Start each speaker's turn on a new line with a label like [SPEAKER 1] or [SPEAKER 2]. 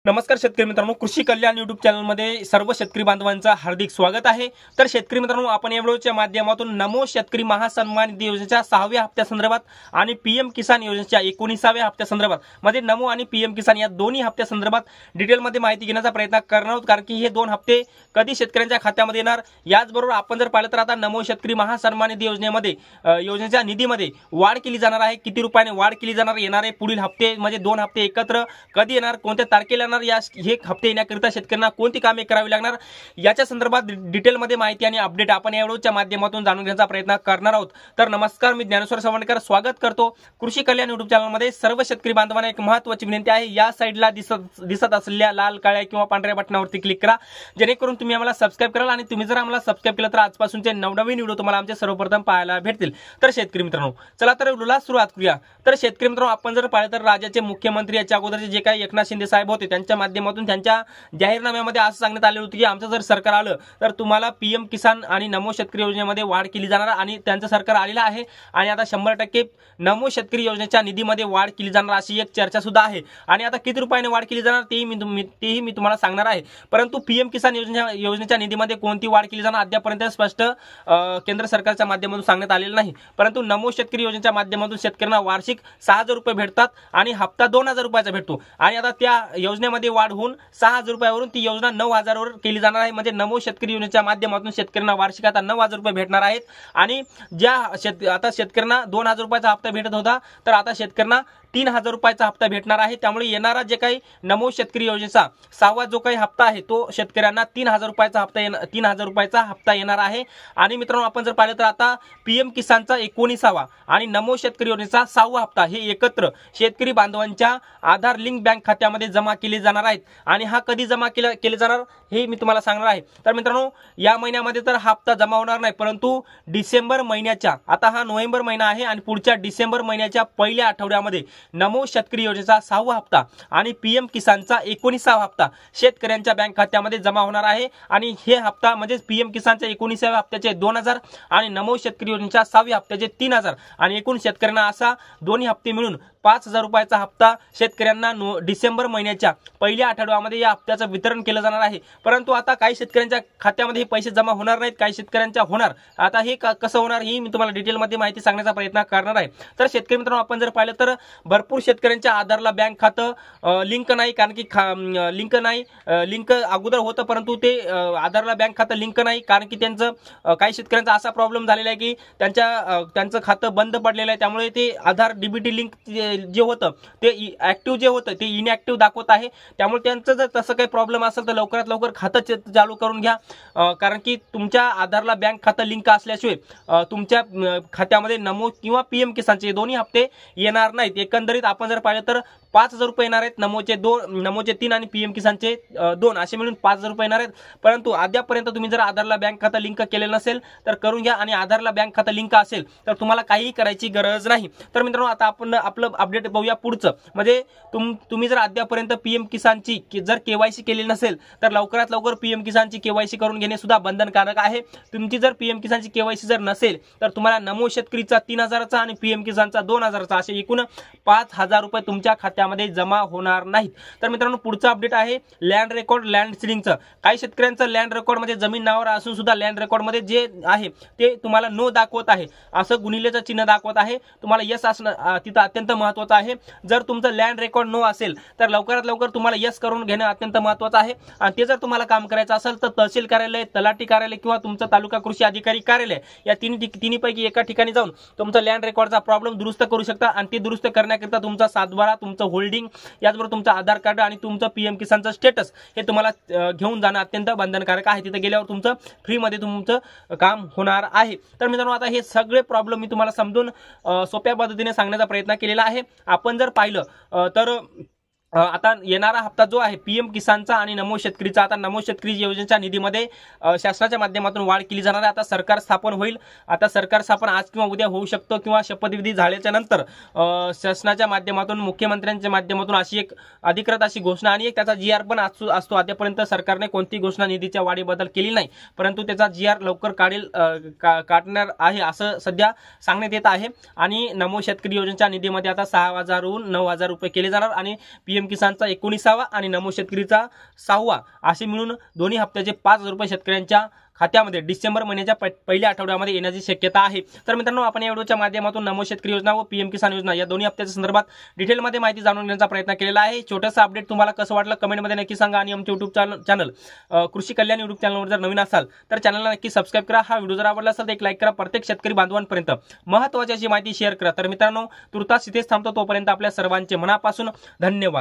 [SPEAKER 1] नमस्कार शेतकरी मित्रांनो, कृषी कल्याण यूट्यूब चॅनलमध्ये सर्व शेतकरी बांधवांचं हार्दिक स्वागत आहे। तर शेतकरी मित्रांनो, आपण या व्हिडिओच्या माध्यमातून नमो शेतकरी महासन्मान निधी योजनेच्या 6व्या हप्त्यासंदर्भात आणि पीएम किसान योजनेच्या 19व्या हप्त्यासंदर्भात मध्ये नमो आणि पीएम किसान या दोन्ही हप्त्यासंदर्भात डिटेलमध्ये माहिती घेण्याचा प्रयत्न करणार आहोत, कारण की हे दोन हप्ते कधी शेतकऱ्यांच्या खात्यामध्ये येणार, याचबरोबर आपण जर पाहिलं तर आता नमो शेतकरी महासन्मान निधी योजनेमध्ये योजनेच्या निधीमध्ये वाढ केली जाणार आहे। किती रुपयाने वाढ केली जाणार, येणारे पुढील हप्ते म्हणजे दोन हप्ते एकत्र कधी येणार, कोणत्या तारखेला येणार, या हे हप्ते येण्याकरिता शेतकऱ्यांना कोणती कामे करावी लागणार, याच्या संदर्भात डिटेलमध्ये माहिती आणि अपडेट आपण या व्हिडिओच्या माध्यमातून जाणून घेण्याचा प्रयत्न करणार आहोत। तर नमस्कार, मी ज्ञानेश्वर सवंडकर स्वागत करतो कृषी कल्याण यूट्यूब चॅनलमध्ये। सर्व शेतकरी बांधवांना एक महत्त्वाची विनंती आहे, या साइडला दिसत असलेल्या लाल काळ्या किंवा पांढऱ्या बटनावरती क्लिक करा, जेणेकरून तुम्ही आम्हाला सबस्क्राइब कराल आणि तुम्ही जर आम्हाला सबस्क्राइब केलं तर आजपासूनचे नवनवीन व्हिडिओ तुम्हाला आमचे सर्वप्रथम पाहायला भेटतील। तर शेतकरी मित्रांनो, चला तर व्हिडिओला सुरुवात करूया। तर शेतकरी मित्रांनो, आपण जर पाहिलं तर राज्याचे मुख्यमंत्री याच्या अगोदरचे जे काही एकनाथ शिंदे साहेब होते, त्यांच्या माध्यमातून त्यांच्या जाहीरनाम्यामध्ये असं सांगण्यात आले होते की आमचं जर सरकार आलं तर तुम्हाला पीएम किसान आणि नमो शेतकरी योजनेमध्ये वाढ केली जाणार, आणि त्यांचं सरकार आलेलं आहे आणि आता 100% नमो शेतकरी योजनेच्या निधीमध्ये वाढ केली जाणार अशी एक चर्चा सुद्धा आहे। आणि आता किती रुपयाने वाढ केली जाणार तेही मी तुम्हाला सांगणार आहे, परंतु पीएम किसान योजनेच्या निधीमध्ये कोणती वाढ केली जाणार अद्यापर्यंत स्पष्ट केंद्र सरकारच्या माध्यमातून सांगण्यात आलेलं नाही। परंतु नमो शेतकरी योजनेच्या माध्यमातून शेतकऱ्यांना वार्षिक 6000 रुपये भेटतात आणि हप्ता 2000 रुपयाचा भेटतो, आणि आता त्या योजनेमध्ये वाढ होऊन 6000 रुपयावरून ती योजना 9000 वर केली जाणार आहे। म्हणजे नमो शेतकरी योजनेच्या माध्यमातून शेतकऱ्यांना वार्षिक आता 9000 रुपये भेटणार आहेत, आणि ज्या आता शेतकऱ्यांना 2000 रुपयाचा हप्ता भेटत होता तर आता शेतकऱ्यांना 3000 रुपयाचा हप्ता भेटणार आहे। त्यामुळे येणारा जे काही नमो शेतकरी योजनेचा 6वा जो काही हप्ता आहे तो शेतकऱ्यांना 3000 रुपयाचा हप्ता येणार आहे। आणि मित्रांनो, आपण जर पाहिलं तर आता पीएम किसानचा 19वा आणि नमो शेतकरी योजनेचा 6वा हप्ता हे एकत्र शेतकरी बांधवांच्या आधार लिंक बँक खात्यामध्ये जमा केले जाणार आहेत। आणि हा कधी जमा केले जाणार हे मी तुम्हाला सांगणार आहे। तर मित्रांनो, या महिन्यामध्ये तर हप्ता जमा होणार नाही, परंतु डिसेंबर महिन्याच्या, आता हा नोव्हेंबर महिना आहे आणि पुढच्या डिसेंबर महिन्याच्या पहिल्या आठवड्यामध्ये नमो शेतकरी योजनेचा 6वा हप्ता आणि पीएम किसानचा 19वा हप्ता शेतकऱ्यांच्या बँक खात्यामध्ये जमा होणार आहे। आणि हे हप्ता म्हणजे पीएम किसानच्या 19व्या हप्त्याचे 2000 आणि नमो शेतकरी योजनेच्या 6व्या हप्त्याचे 3000, आणि एकूण शेतकऱ्यांना असा दोन्ही हप्ते मिळून 5000 रुपयाचा हप्ता शेतकऱ्यांना डिसेंबर महिन्याच्या पहिल्या आठवड्यामध्ये या हप्त्याचं वितरण केलं जाणार आहे। परंतु आता काही शेतकऱ्यांच्या खात्यामध्ये हे पैसे जमा होणार नाहीत, काही शेतकऱ्यांच्या होणार। आता हे कसं होणार ही मी तुम्हाला डिटेलमध्ये माहिती सांगण्याचा प्रयत्न करणार आहे। तर शेतकरी मित्रांनो, आपण जर पाहिलं तर भरपूर शेतकऱ्यांच्या आधारला बँक खातं लिंक नाही, कारण की लिंक अगोदर होतं परंतु ते आधारला बँक खातं लिंक नाही, कारण की त्यांचं काही शेतकऱ्यांचा असा प्रॉब्लेम झालेला आहे की त्यांचं खातं बंद पडलेलं आहे, त्यामुळे ते आधार डीबीटी लिंक जे होतं ते ऍक्टिव्ह जे होतं ते इनऍक्टिव्ह दाखवत आहे। त्यामुळे त्यांचं जर तसं काही प्रॉब्लेम असेल तर लवकरात लवकर खातं चालू करून घ्या, कारण की तुमच्या आधारला बँक खातं लिंक असल्याशिवाय तुमच्या खात्यामध्ये नमो किंवा पीएम किसानचे दोन्ही हप्ते येणार नाहीत। एकंदरीत आपण जर पाहिलं तर 5000 रुपये येणार आहेत, नमोचे 3 आणि पीएम किसानचे 2 असे मिळून 5000 रुपये येणार आहेत। परंतु अद्यापर्यंत तुम्ही जर आधारला बँक खातं लिंक केलेलं नसेल तर करून घ्या, आणि आधारला बँक खातं लिंक असेल तर तुम्हाला काही करायची गरज नाही। तर मित्रांनो, आता आपण आपलं अपडेट पाहूया पुढचं, म्हणजे तुम्ही जर अद्यापर्यंत पीएम किसानची जर केवायसी केलेली नसेल तर लवकरात लवकर पीएम किसानची केवायसी करून घेणे सुद्धा बंधनकारक आहे। तुमची जर पीएम किसानची केवायसी जर नसेल तर तुम्हाला नमो शेतकरीचा 3000चा आणि पीएम किसानचा 2000चा असे एकूण 5000 रुपये तुमच्या खात्यामध्ये जमा होणार नाहीत। तर मित्रांनो, पुढचा अपडेट आहे लँड रेकॉर्ड लँड सीडिंगचं। काही शेतकऱ्यांचं लँड रेकॉर्ड मध्ये जमीन नावावर असून सुद्धा लँड रेकॉर्ड मध्ये जे आहे ते तुम्हाला नो दाखवत आहे, असं गुणिलेचं चिन्ह दाखवत आहे, तुम्हाला यस असणं तिथं अत्यंत महत्त्वाचं आहे। जर तुमचं लँड रेकॉर्ड नो असेल तर लवकरात लवकर तुम्हाला यस करून घेणं अत्यंत महत्त्वाचं आहे। आणि ते जर तुम्हाला काम करायचं असेल तर तहसील कार्यालय, तलाठी कार्यालय किंवा तुमचं तालुका कृषी अधिकारी कार्यालय या तिन्हीपैकी एका ठिकाणी जाऊन तुमचा लँड रेकॉर्डचा प्रॉब्लेम दुरुस्त करू शकता। आणि ते दुरुस्त करण्याकरिता तुमचा सातबारा, तुमचं होल्डिंग, याचबरोबर तुमचं आधार कार्ड आणि तुमचं पीएम किसानचं स्टेटस हे तुम्हाला घेऊन जाणं अत्यंत बंधनकारक आहे। तिथे गेल्यावर तुमचं फ्रीमध्ये तुमचं काम होणार आहे। तर मित्रांनो, आता हे सगळे प्रॉब्लेम मी तुम्हाला समजून सोप्या पद्धतीने सांगण्याचा प्रयत्न केलेला आहे। आपण जर पाहिलं तर आता येणारा हप्ता जो आहे पीएम किसानचा आणि नमो शेतकरीचा, आता नमो शेतकरी योजनेच्या निधीमध्ये शासनाच्या माध्यमातून वाढ केली जाणार आहे। आता सरकार स्थापन होईल, आता सरकार स्थापन आज किंवा उद्या होऊ शकतो, किंवा शपथविधी झाल्याच्या नंतर शासनाच्या माध्यमातून, मुख्यमंत्र्यांच्या माध्यमातून अशी एक अधिकृत अशी घोषणा आणि एक त्याचा जीआर पण असतो। आतापर्यंत सरकारने कोणती घोषणा निधीच्या वाढीबद्दल केली नाही, परंतु त्याचा जीआर लवकर काढणार आहे असं सध्या सांगण्यात येत आहे। आणि नमो शेतकरी योजनेच्या निधीमध्ये आता 6000 हून 9000 रुपये केले जाणार, आणि पीएम किसानचा 19वा आणि नमो शेतकरीचा 6वा असे मिळून दोन्ही हप्त्याचे 5,000 रुपये शेतकऱ्यांच्या खात्यामध्ये डिसेंबर महिन्याच्या पहिल्या आठवड्यामध्ये येण्याची शक्यता आहे। तर मित्रांनो, आपण या व्हिडिओच्या माध्यमातून नमो शेतकरी योजना व पीएम किसान योजना या दोन्ही हप्त्याच्या संदर्भात डिटेलमध्ये माहिती जाणून घेण्याचा प्रयत्न केलेला आहे। छोटंसं अपडेट तुम्हाला कसं वाटलं कमेंटमध्ये नक्की सांगा आणि आमचे YouTube चॅनल कृषी कल्याण YouTube चॅनलवर जर नवीन असाल तर चॅनलला नक्की सबस्क्राइब करा। हा व्हिडिओ जर आवडला असेल तर एक लाईक करा। प्रत्येक शेतकरी बांधवांपर्यंत महत्त्वाची अशी माहिती शेअर करा। तर मित्रांनो, तुर्तास इथेच थांबतो, तोपर्यंत आपल्या सर्वांचे मनापासून धन्यवाद।